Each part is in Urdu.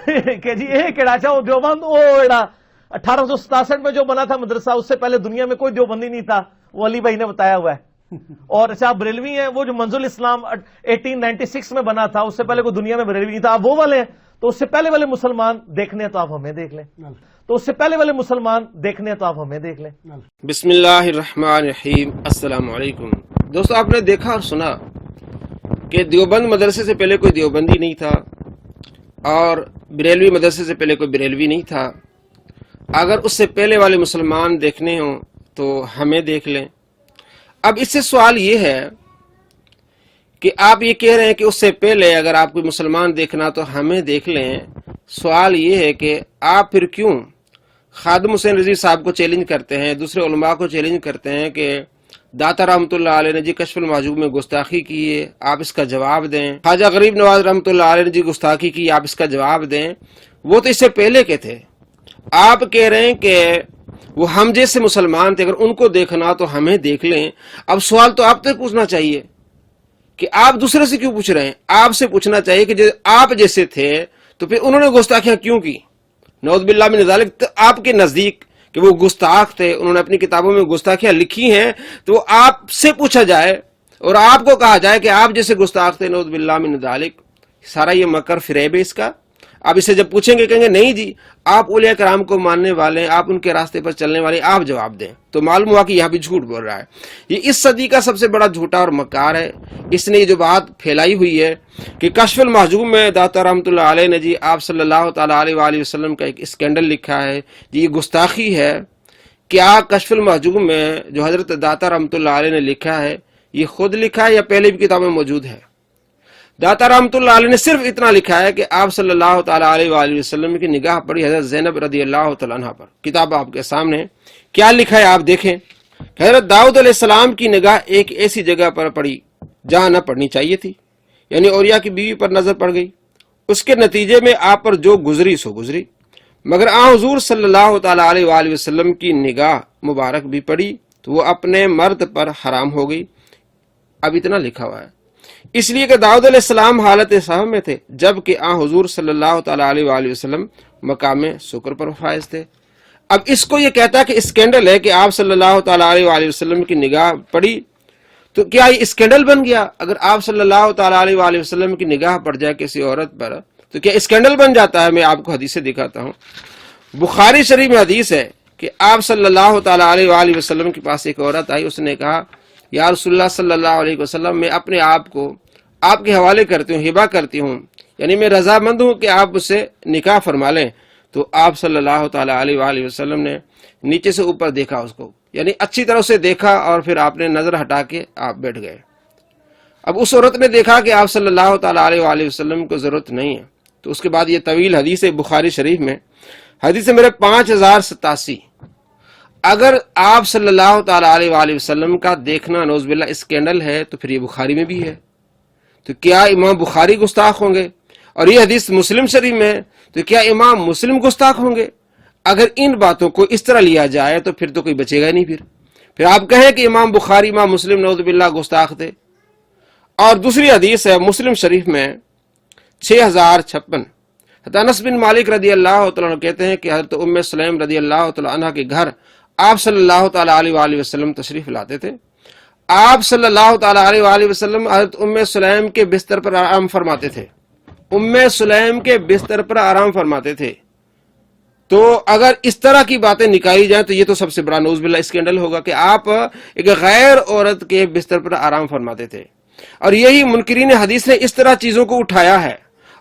کہ جی یہ کہڑا چاہو دیوبند، وہ 1867 میں جو بنا تھا مدرسہ، اس سے پہلے دنیا میں کوئی دیوبندی نہیں تھا، وہ علی بھائی نے بتایا ہوا ہے۔ اور اچھا آپ بریلوی ہیں، وہ جو منزل اسلام 1896 میں بنا تھا، اس سے پہلے کوئی دنیا میں بریلوی نہیں تھا، آپ وہ والے ہیں۔ تو اس سے پہلے والے مسلمان دیکھنے ہیں تو آپ ہمیں دیکھ لیں، تو اس سے پہلے والے مسلمان دیکھنے ہیں تو آپ ہمیں دیکھ لیں۔ بسم اللہ الرحمن الرحیم۔ السلام علیکم دوستو، آپ نے دیکھا اور سنا کہ دیوبند مدرسے سے پہلے کوئی دیوبندی نہیں تھا اور بریلوی مدرسے سے پہلے کوئی بریلوی نہیں تھا۔ اگر اس سے پہلے والے مسلمان دیکھنے ہوں تو ہمیں دیکھ لیں۔ اب اس سے سوال یہ ہے کہ آپ یہ کہہ رہے ہیں کہ اس سے پہلے اگر آپ کوئی مسلمان دیکھنا تو ہمیں دیکھ لیں۔ سوال یہ ہے کہ آپ پھر کیوں خادم حسین رضوی صاحب کو چیلنج کرتے ہیں، دوسرے علماء کو چیلنج کرتے ہیں کہ داتا رحمۃ اللہ علیہ نے جی کشف المحجوب میں گستاخی کی ہے، آپ اس کا جواب دیں۔ خواجہ غریب نواز رحمۃ اللہ علیہ نے جی گستاخی کی، آپ اس کا جواب دیں۔ وہ تو اس سے پہلے کے تھے، آپ کہہ رہے ہیں کہ وہ ہم جیسے مسلمان تھے، اگر ان کو دیکھنا تو ہمیں دیکھ لیں۔ اب سوال تو آپ سے پوچھنا چاہیے کہ آپ دوسرے سے کیوں پوچھ رہے ہیں؟ آپ سے پوچھنا چاہیے کہ آپ جیسے تھے تو پھر انہوں نے گستاخیاں کیوں کی؟ نعوذ باللہ من ذالک۔ تو آپ کے نزدیک کہ وہ گستاخ تھے، انہوں نے اپنی کتابوں میں گستاخیاں لکھی ہیں، تو آپ سے پوچھا جائے اور آپ کو کہا جائے کہ آپ جیسے گستاخ تھے، نعوذ باللہ من ذالک۔ سارا یہ مکر فریب ہے اس کا۔ آپ اسے جب پوچھیں گے کہیں گے نہیں جی آپ اولیاء کرام کو ماننے والے ہیں، آپ ان کے راستے پر چلنے والے، آپ جواب دیں۔ تو معلوم ہوا کہ یہاں بھی جھوٹ بول رہا ہے۔ یہ اس صدی کا سب سے بڑا جھوٹا اور مکار ہے۔ اس نے یہ جو بات پھیلائی ہوئی ہے کہ کشف المحجوب میں داتا رحمۃ اللہ علیہ نے جی آپ صلی اللہ تعالیٰ علیہ وآلہ وسلم کا ایک اسکینڈل لکھا ہے، جی یہ گستاخی ہے۔ کیا کشف المحجوب میں جو حضرت داتا رحمۃ اللہ علیہ نے لکھا ہے یہ خود لکھا ہے یا پہلے بھی کتابوں میں موجود ہے؟ داتا رحمۃ اللہ علیہ نے صرف اتنا لکھا ہے کہ آپ صلی اللہ تعالیٰ علیہ وآلہ وسلم کی نگاہ پڑی حضرت زینب رضی اللہ تعالیٰ عنہ پر۔ کتاب آپ کے سامنے کیا لکھا ہے آپ دیکھیں کہ حضرت داؤد علیہ السلام کی نگاہ ایک ایسی جگہ پر پڑی جہاں نہ پڑنی چاہیے تھی، یعنی اوریا کی بیوی پر نظر پڑ گئی۔ اس کے نتیجے میں آپ پر جو گزری سو گزری، مگر حضور صلی اللہ تعالیٰ علیہ وآلہ وسلم کی نگاہ مبارک بھی پڑی تو وہ اپنے مرد پر حرام ہو گئی۔ اب اتنا لکھا ہوا ہے، اس لیے کہ داؤد علیہ السلام حالت صحو میں تھے جبکہ حضور صلی اللہ تعالیٰ علیہ وآلہ وسلم مقام سکر پر فائز تھے۔ اب اس کو یہ کہتا ہے کہ اسکینڈل ہے کہ آپ صلی اللہ تعالیٰ علیہ وآلہ وسلم کی نگاہ پڑی، تو کیا یہ اسکینڈل بن گیا؟ اگر آپ صلی اللہ تعالیٰ علیہ وآلہ وسلم کی نگاہ پڑ جائے کسی عورت پر تو کیا اسکینڈل بن جاتا ہے؟ میں آپ کو حدیثیں دکھاتا ہوں۔ بخاری شریف میں حدیث ہے کہ آپ صلی اللہ تعالیٰ علیہ وآلہ وسلم کے پاس ایک عورت آئی، اس نے کہا یا رسول اللہ صلی اللہ علیہ وسلم میں اپنے آپ کو آپ کے حوالے کرتی ہوں، ہبہ کرتی ہوں، یعنی میں رضامند ہوں کہ آپ اس سے نکاح فرما لیں۔ تو آپ صلی اللہ تعالیٰ علیہ وآلہ وسلم نے نیچے سے اوپر دیکھا اس کو، یعنی اچھی طرح سے دیکھا، اور پھر آپ نے نظر ہٹا کے آپ بیٹھ گئے۔ اب اس عورت نے دیکھا کہ آپ صلی اللہ تعالیٰ علیہ وآلہ وسلم کو ضرورت نہیں ہے، تو اس کے بعد یہ طویل حدیث ہے بخاری شریف میں، حدیث میرے 5087۔ اگر آپ صلی اللہ تعالیٰ علیہ وآلہ وسلم کا دیکھنا نعوذ باللہ اسکینڈل ہے تو پھر یہ بخاری میں بھی ہے، تو کیا امام بخاری گستاخ ہوں گے؟ اور یہ حدیث مسلم شریف میں ہے، تو کیا امام مسلم گستاخ ہوں گے؟ اگر ان باتوں کو اس طرح لیا جائے تو پھر تو کوئی بچے گا نہیں۔ پھر آپ کہیں کہ امام بخاری امام مسلم نعوذ باللہ گستاخ تھے۔ اور دوسری حدیث ہے مسلم شریف میں 6056، حضرت انس بن مالک رضی اللہ تعالیٰ عنہ کہتے ہیں کہ حضرت ام سلیم رضی اللہ تعالیٰ عنہ کے گھر آپ صلی اللہ تعالیٰ علیہ وآلہ وسلم تشریف لاتے تھے۔ آپ صلی اللہ تعالیٰ علیہ وآلہ وسلم حضرت ام سلیم کے بستر پر آرام فرماتے تھے، ام سلیم کے بستر پر آرام فرماتے تھے۔ تو اگر اس طرح کی باتیں نکالی جائیں تو یہ تو سب سے بڑا نعوذ باللہ اسکینڈل ہوگا کہ آپ ایک غیر عورت کے بستر پر آرام فرماتے تھے۔ اور یہی منکرین حدیث نے اس طرح چیزوں کو اٹھایا ہے،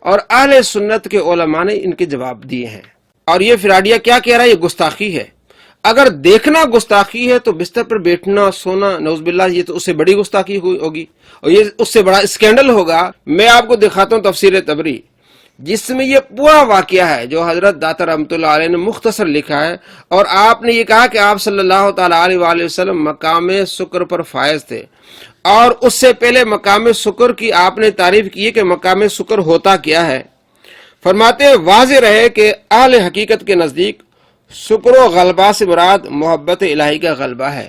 اور اہل سنت کے علماء نے ان کے جواب دیے ہیں۔ اور یہ فراڈیا کیا کہہ رہا ہے؟ یہ گستاخی ہے۔ اگر دیکھنا گستاخی ہے تو بستر پر بیٹھنا سونا نعوذ باللہ یہ تو اس سے بڑی گستاخی ہوگی، اور یہ اس سے بڑا اسکینڈل ہوگا۔ میں آپ کو دکھاتا ہوں تفسیر تبری، جس میں یہ پورا واقعہ ہے جو حضرت داتا رحمۃ اللہ علیہ نے مختصر لکھا ہے، اور آپ نے یہ کہا کہ آپ صلی اللہ تعالیٰ علیہ وآلہ وسلم مقام سکر پر فائز تھے، اور اس سے پہلے مقام سکر کی آپ نے تعریف کی ہے کہ مقام سکر ہوتا کیا ہے۔ فرماتے ہیں واضح رہے کہ اہل حقیقت کے نزدیک سکر و غلبہ سے مراد محبت الہی کا غلبہ ہے،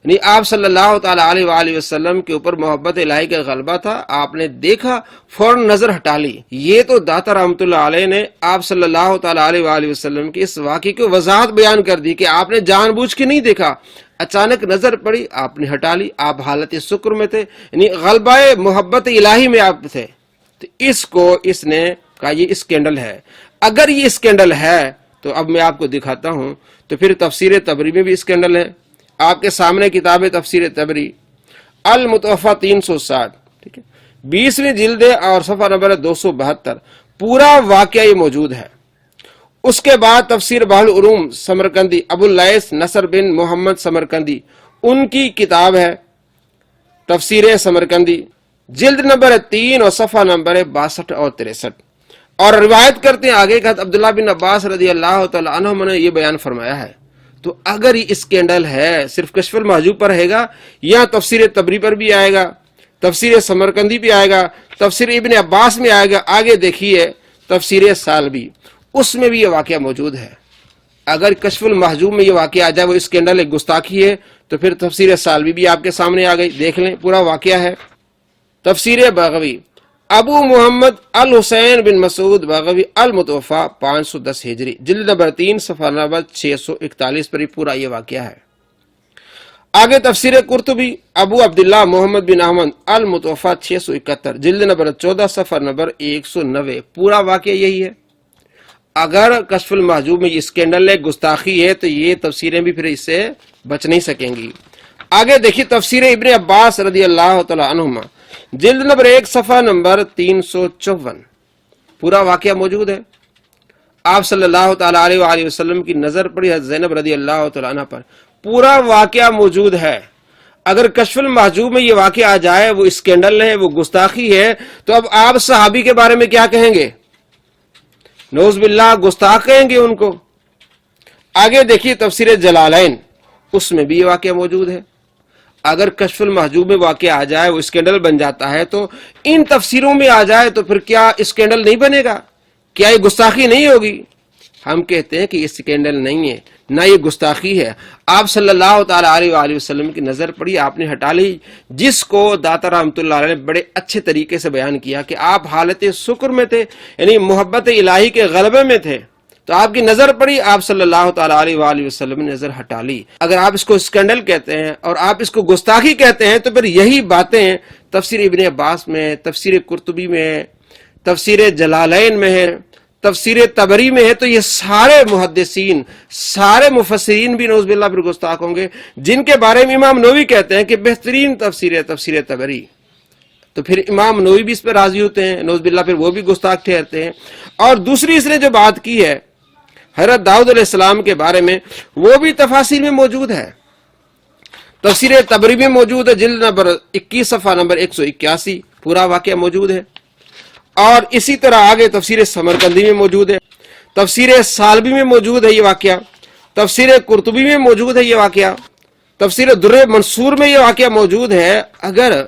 یعنی آپ صلی اللہ تعالی علیہ وآلہ وسلم کے اوپر محبت الہی کا غلبہ تھا، آپ نے دیکھا فوراً نظر ہٹا لی۔ یہ تو داتا رحمۃ اللہ علیہ نے آپ صلی اللہ تعالی علیہ وآلہ وسلم کی اس واقعے کی وضاحت بیان کر دی کہ آپ نے جان بوجھ کے نہیں دیکھا، اچانک نظر پڑی، آپ نے ہٹا لی، آپ حالت شکر میں تھے، یعنی غلبہ محبت الہی میں آپ تھے۔ تو اس نے کہا یہ اسکینڈل ہے۔ اگر یہ اسکینڈل ہے تو اب میں آپ کو دکھاتا ہوں، تو پھر تفسیر طبری میں بھی اسکینڈل ہے۔ آپ کے سامنے کتاب تفسیر طبری المتوفا 360، ٹھیک ہے، 20ویں جلد اور صفحہ نمبر 272، پورا واقعہ یہ موجود ہے۔ اس کے بعد تفسیر بحر العلوم سمرقندی ابو اللیث نصر بن محمد سمرقندی، ان کی کتاب ہے تفسیر سمرقندی، جلد نمبر 3 اور صفحہ نمبر 62 اور 63، اور روایت کرتے ہیں آگے کہ عبداللہ بن عباس رضی اللہ تعالی عنہما نے یہ بیان فرمایا ہے۔ تو اگر یہ اسکینڈل ہے، صرف کشف المحجوب پر رہے گا یا تفسیر طبری پر بھی آئے گا، تفسیر سمرقندی بھی آئے گا، تفسیر ابن عباس میں آئے گا، آگے دیکھیے تفسیر سالبی، اس میں بھی یہ واقعہ موجود ہے۔ اگر کشف المحجوب میں یہ واقعہ آ جائے وہ اسکینڈل ایک گستاخی ہے، تو پھر تفسیر سالبی بھی آپ کے سامنے آ گئی، دیکھ لیں پورا واقعہ ہے۔ تفسیر بغوی ابو محمد الحسین بن مسعود بغوی المتوفا 510 ہجری، جلد نمبر 3 صفحہ نمبر 641 پر پورا یہ واقعہ ہے۔ آگے تفسیر قرطبی ابو عبداللہ محمد بن احمد المتوفا 671، جلد نمبر 14 صفحہ نمبر 190، پورا واقعہ یہی ہے۔ اگر کشف المحجوب میں یہ اسکینڈل ہے، گستاخی ہے، تو یہ تفسیریں بھی پھر اس سے بچ نہیں سکیں گی۔ آگے دیکھیے تفسیر ابن عباس رضی اللہ تعالی عنہما، جلد نمبر 1 صفحہ نمبر 354، پورا واقعہ موجود ہے۔ آپ صلی اللہ تعالی علیہ وآلہ وسلم کی نظر پڑی حضرت زینب رضی اللہ تعالی عنہ پر، پورا واقعہ موجود ہے۔ اگر کشف المحجوب میں یہ واقعہ آ جائے وہ اسکینڈل ہے، وہ گستاخی ہے، تو اب آپ صحابی کے بارے میں کیا کہیں گے؟ نعوذ باللہ گستاخ کہیں گے ان کو۔ آگے دیکھیے تفسیر جلالین، اس میں بھی یہ واقعہ موجود ہے۔ اگر کشف المحجوب میں واقعہ آ جائے وہ اسکینڈل بن جاتا ہے، تو ان تفسیروں میں آ جائے تو پھر کیا اسکینڈل نہیں بنے گا؟ کیا یہ گستاخی نہیں ہوگی؟ ہم کہتے ہیں کہ یہ اسکینڈل نہیں ہے، نہ یہ گستاخی ہے۔ آپ صلی اللہ تعالی علیہ وآلہ وسلم کی نظر پڑی، آپ نے ہٹا لی، جس کو داتا رحمۃ اللہ علیہ نے بڑے اچھے طریقے سے بیان کیا کہ آپ حالت شکر میں تھے، یعنی محبت الہی کے غلبے میں تھے، تو آپ کی نظر پڑی، آپ صلی اللہ تعالی علیہ وآلہ وسلم نے نظر ہٹا لی۔ اگر آپ اس کو اسکینڈل کہتے ہیں اور آپ اس کو گستاخی کہتے ہیں، تو پھر یہی باتیں تفسیر ابن عباس میں، تفسیر قرطبی میں، تفسیر جلالین میں ہے، تفسیر طبری میں ہے، تو یہ سارے محدثین، سارے مفسرین بھی نعوذ باللہ پھر گستاخ ہوں گے، جن کے بارے میں امام نووی کہتے ہیں کہ بہترین تفسیر ہے تفسیر طبری، تو پھر امام نووی بھی اس پہ راضی ہوتے ہیں، نعوذ باللہ پھر وہ بھی گستاخ ٹھہرتے ہیں۔ اور دوسری اس نے جو بات کی ہے حضرت داؤد علیہ السلام کے بارے میں، وہ بھی تفاسیر میں موجود ہے، تفسیر طبری میں موجود ہے، جلد نمبر 21 صفحہ نمبر 181، پورا واقعہ موجود ہے۔ اور اسی طرح آگے تفسیر سمرقندی میں موجود ہے، تفسیر سالبی میں موجود ہے یہ واقعہ، تفسیر قرطبی میں موجود ہے یہ واقعہ، تفسیر در منصور میں یہ واقعہ موجود ہے۔ اگر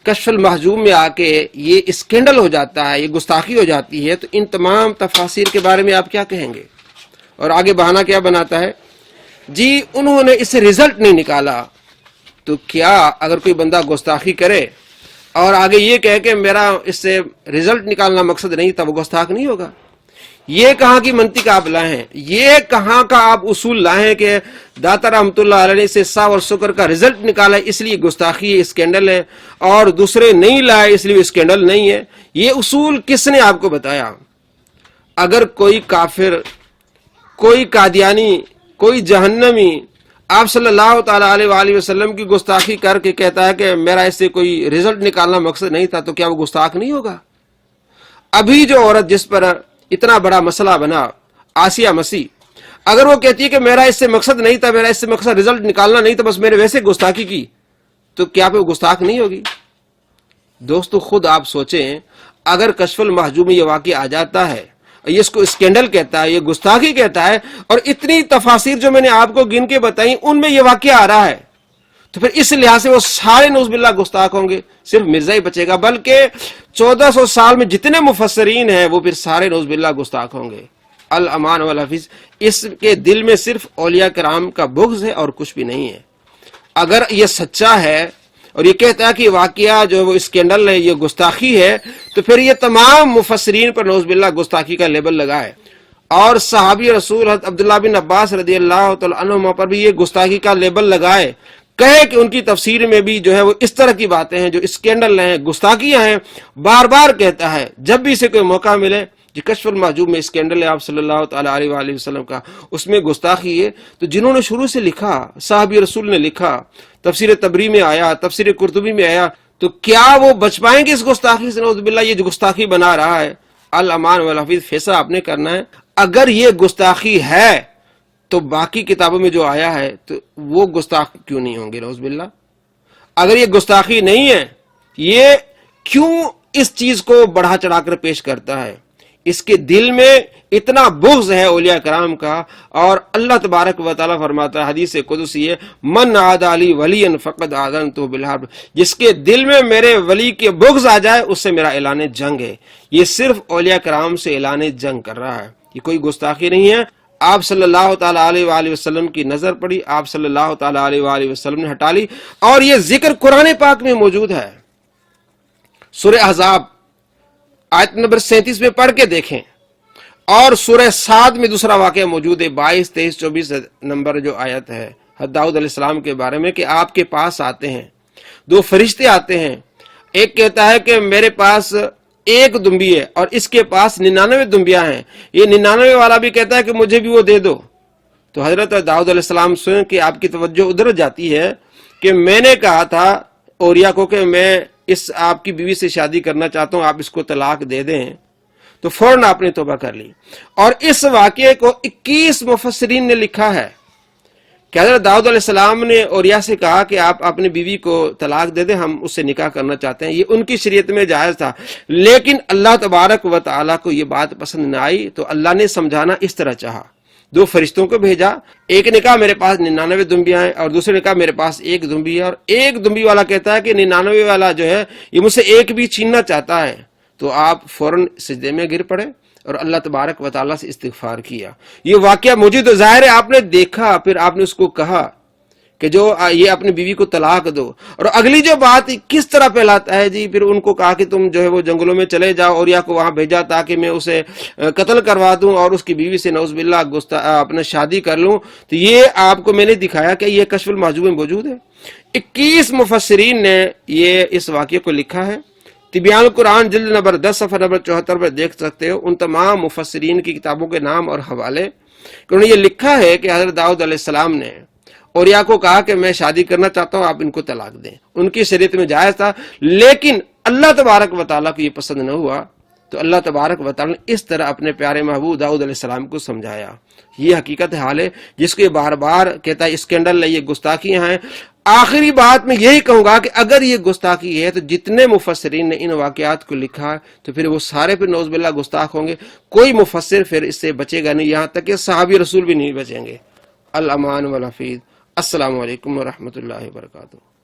کشف المحجوب میں آ کے یہ اسکینڈل ہو جاتا ہے، یہ گستاخی ہو جاتی ہے، تو ان تمام تفاسیر کے بارے میں آپ کیا کہیں گے؟ اور آگے بہانہ کیا بناتا ہے؟ جی انہوں نے اس سے رزلٹ نہیں نکالا۔ تو کیا اگر کوئی بندہ گستاخی کرے اور آگے یہ کہے کہ میرا اس سے رزلٹ نکالنا مقصد نہیں تھا، وہ گستاخ نہیں ہوگا؟ یہ کہاں کی منطق آپ لائے ہیں؟ یہ کہاں کا آپ اصول لائے ہیں کہ داتا رحمۃ اللہ علیہ نے سے صبر اور شکر کا رزلٹ نکالا اس لیے گستاخی ہے، اسکینڈل ہے، اور دوسرے نہیں لائے اس لیے اسکینڈل نہیں ہے؟ یہ اصول کس نے آپ کو بتایا؟ اگر کوئی کافر، کوئی قادیانی، کوئی جہنمی آپ صلی اللہ تعالی علیہ وآلہ وسلم کی گستاخی کر کے کہتا ہے کہ میرا اس سے کوئی رزلٹ نکالنا مقصد نہیں تھا، تو کیا وہ گستاخ نہیں ہوگا؟ ابھی جو عورت جس پر اتنا بڑا مسئلہ بنا، آسیہ مسیح، اگر وہ کہتی ہے کہ میرا اس سے مقصد نہیں تھا، میرا اس سے مقصد رزلٹ نکالنا نہیں تھا، بس میں نے ویسے گستاخی کی، تو کیا وہ گستاخ نہیں ہوگی؟ دوستو خود آپ سوچیں، اگر کشف المحجوب میں یہ واقعہ آ جاتا ہے، یہ اس کو اسکینڈل کہتا ہے، یہ گستاخی کہتا ہے، اور اتنی تفاسیر جو میں نے آپ کو گن کے بتائی ان میں یہ واقعہ آ رہا ہے، تو پھر اس لحاظ سے وہ سارے نعوذ باللہ گستاخ ہوں گے، صرف مرزا ہی بچے گا، بلکہ 1400 سال میں جتنے مفسرین ہیں وہ پھر سارے نعوذ باللہ گستاخ ہوں گے۔ الامان والحفظ، اس کے دل میں صرف اولیاء کرام کا بغض ہے اور کچھ بھی نہیں ہے۔ اگر یہ سچا ہے اور یہ کہتا ہے کہ واقعہ جو وہ اسکینڈل ہے یہ گستاخی ہے، تو پھر یہ تمام مفسرین پر نعوذ باللہ گستاخی کا لیبل لگائے، اور صحابی رسول حضرت عبداللہ بن عباس رضی اللہ تعالی عنہما پر بھی یہ گستاخی کا لیبل لگائے، کہے کہ ان کی تفسیر میں بھی جو ہے وہ اس طرح کی باتیں ہیں جو اسکینڈل ہیں، گستاخیاں ہیں، بار بار کہتا ہے جب بھی اسے کوئی موقع ملے جو کشف المحجوب میں اسکینڈل ہے آپ صلی اللہ تعالی علیہ وآلہ وسلم کا، اس میں گستاخی ہے۔ تو جنہوں نے شروع سے لکھا، صحابی رسول نے لکھا، تفسیر تبری میں آیا، تفسیر قرطبی میں آیا، تو کیا وہ بچ پائیں گے اس گستاخی سے؟ نعوذ باللہ یہ جو گستاخی بنا رہا ہے، الامان والحفیظ، فیصلہ آپ نے کرنا ہے۔ اگر یہ گستاخی ہے تو باقی کتابوں میں جو آیا ہے تو وہ گستاخ کیوں نہیں ہوں گے؟ نعوذ باللہ اگر یہ گستاخی نہیں ہے، یہ کیوں اس چیز کو بڑھا چڑھا کر پیش کرتا ہے؟ اس کے دل میں اتنا بغض ہے اولیاء کرام کا، اور اللہ تبارک و تعالیٰ فرماتا ہے حدیث قدسی ہے، من عادى لي وليا فقد آذنته بالحرب، جس کے دل میں میرے ولی کے بغض آ جائے اس سے میرا اعلان جنگ ہے۔ یہ صرف اولیاء کرام سے اعلان جنگ کر رہا ہے، یہ کوئی گستاخی نہیں ہے۔ آپ صلی اللہ تعالیٰ علیہ وآلہ وسلم کی نظر پڑی، آپ صلی اللہ تعالیٰ علیہ وآلہ وسلم نے ہٹا لی، اور یہ ذکر قرآن پاک میں موجود ہے۔ سورہ احزاب آیت نمبر 37 میں پڑھ کے دیکھیں، اور سورہ صاد میں دوسرا واقعہ موجود ہے، 22، 23، 24 نمبر جو آیت ہے حضرت داؤد علیہ السلام کے بارے میں، کہ آپ کے پاس آتے ہیں دو فرشتے آتے ہیں، ایک کہتا ہے کہ میرے پاس ایک دمبی ہے اور اس کے پاس 99 دمبیاں ہیں، یہ 99 والا بھی کہتا ہے کہ مجھے بھی وہ دے دو۔ تو حضرت داؤد علیہ السلام سن کہ آپ کی توجہ ادھر جاتی ہے کہ میں نے کہا تھا اوریا کو کہ میں اس آپ کی بیوی سے شادی کرنا چاہتا ہوں، آپ اس کو طلاق دے دیں، تو فوراً آپ نے توبہ کر لی۔ اور اس واقعے کو 21 مفسرین نے لکھا ہے کہ حضرت داؤد علیہ السلام نے اوریا سے کہا کہ آپ اپنی بیوی کو طلاق دے دیں، ہم اس سے نکاح کرنا چاہتے ہیں۔ یہ ان کی شریعت میں جائز تھا، لیکن اللہ تبارک و تعالیٰ کو یہ بات پسند نہ آئی، تو اللہ نے سمجھانا اس طرح چاہا، دو فرشتوں کو بھیجا، ایک نے کہا میرے پاس 99 دمبیاں ہیں، اور دوسرے نے کہا میرے پاس ایک دمبی ہے، اور ایک دمبی والا کہتا ہے کہ 99 والا جو ہے یہ مجھ سے ایک بھی چھیننا چاہتا ہے۔ تو آپ فوراً سجدے میں گر پڑے اور اللہ تبارک و تعالیٰ سے استغفار کیا۔ یہ واقعہ مجھے تو ظاہر ہے آپ نے دیکھا، پھر آپ نے اس کو کہا کہ جو یہ اپنی بیوی کو طلاق دو، اور اگلی جو بات کس طرح پھیلاتا ہے جی، پھر ان کو کہا کہ تم جو ہے وہ جنگلوں میں چلے جاؤ، اور یا کو وہاں بھیجا تاکہ میں اسے قتل کروا دوں اور اس کی بیوی سے نعوذ باللہ اپنا شادی کر لوں۔ تو یہ آپ کو میں نے دکھایا کہ یہ کشف المحجوب میں موجود ہے۔ 21 مفسرین نے یہ اس واقعے کو لکھا ہے، تبیان القرآن جلد نمبر 10 صفحہ نمبر 74 پر دیکھ سکتے ہو ان تمام مفسرین کی کتابوں کے نام اور حوالے، کہ انہوں نے یہ لکھا ہے کہ حضرت داؤد علیہ السلام نے اوریا کو کہا کہ میں شادی کرنا چاہتا ہوں، آپ ان کو طلاق دیں۔ ان کی شریعت میں جائز تھا، لیکن اللہ تبارک و تعالیٰ کو یہ پسند نہ ہوا، تو اللہ تبارک و تعالیٰ نے اس طرح اپنے پیارے محبوب داؤد علیہ السلام کو سمجھایا۔ یہ حقیقت حال ہے جس کو یہ بار بار کہتا ہے اسکینڈل ہے، یہ گستاخیاں ہیں۔ آخری بات میں یہی کہوں گا کہ اگر یہ گستاخی ہے تو جتنے مفسرین نے ان واقعات کو لکھا تو پھر وہ سارے پھر نعوذ باللہ گستاخ ہوں گے، کوئی مفسر پھر اس سے بچے گا نہیں، یہاں تک کہ صحابی رسول بھی نہیں بچیں گے۔ الامان والحفیظ۔ السلام علیکم ورحمۃ اللہ وبرکاتہ۔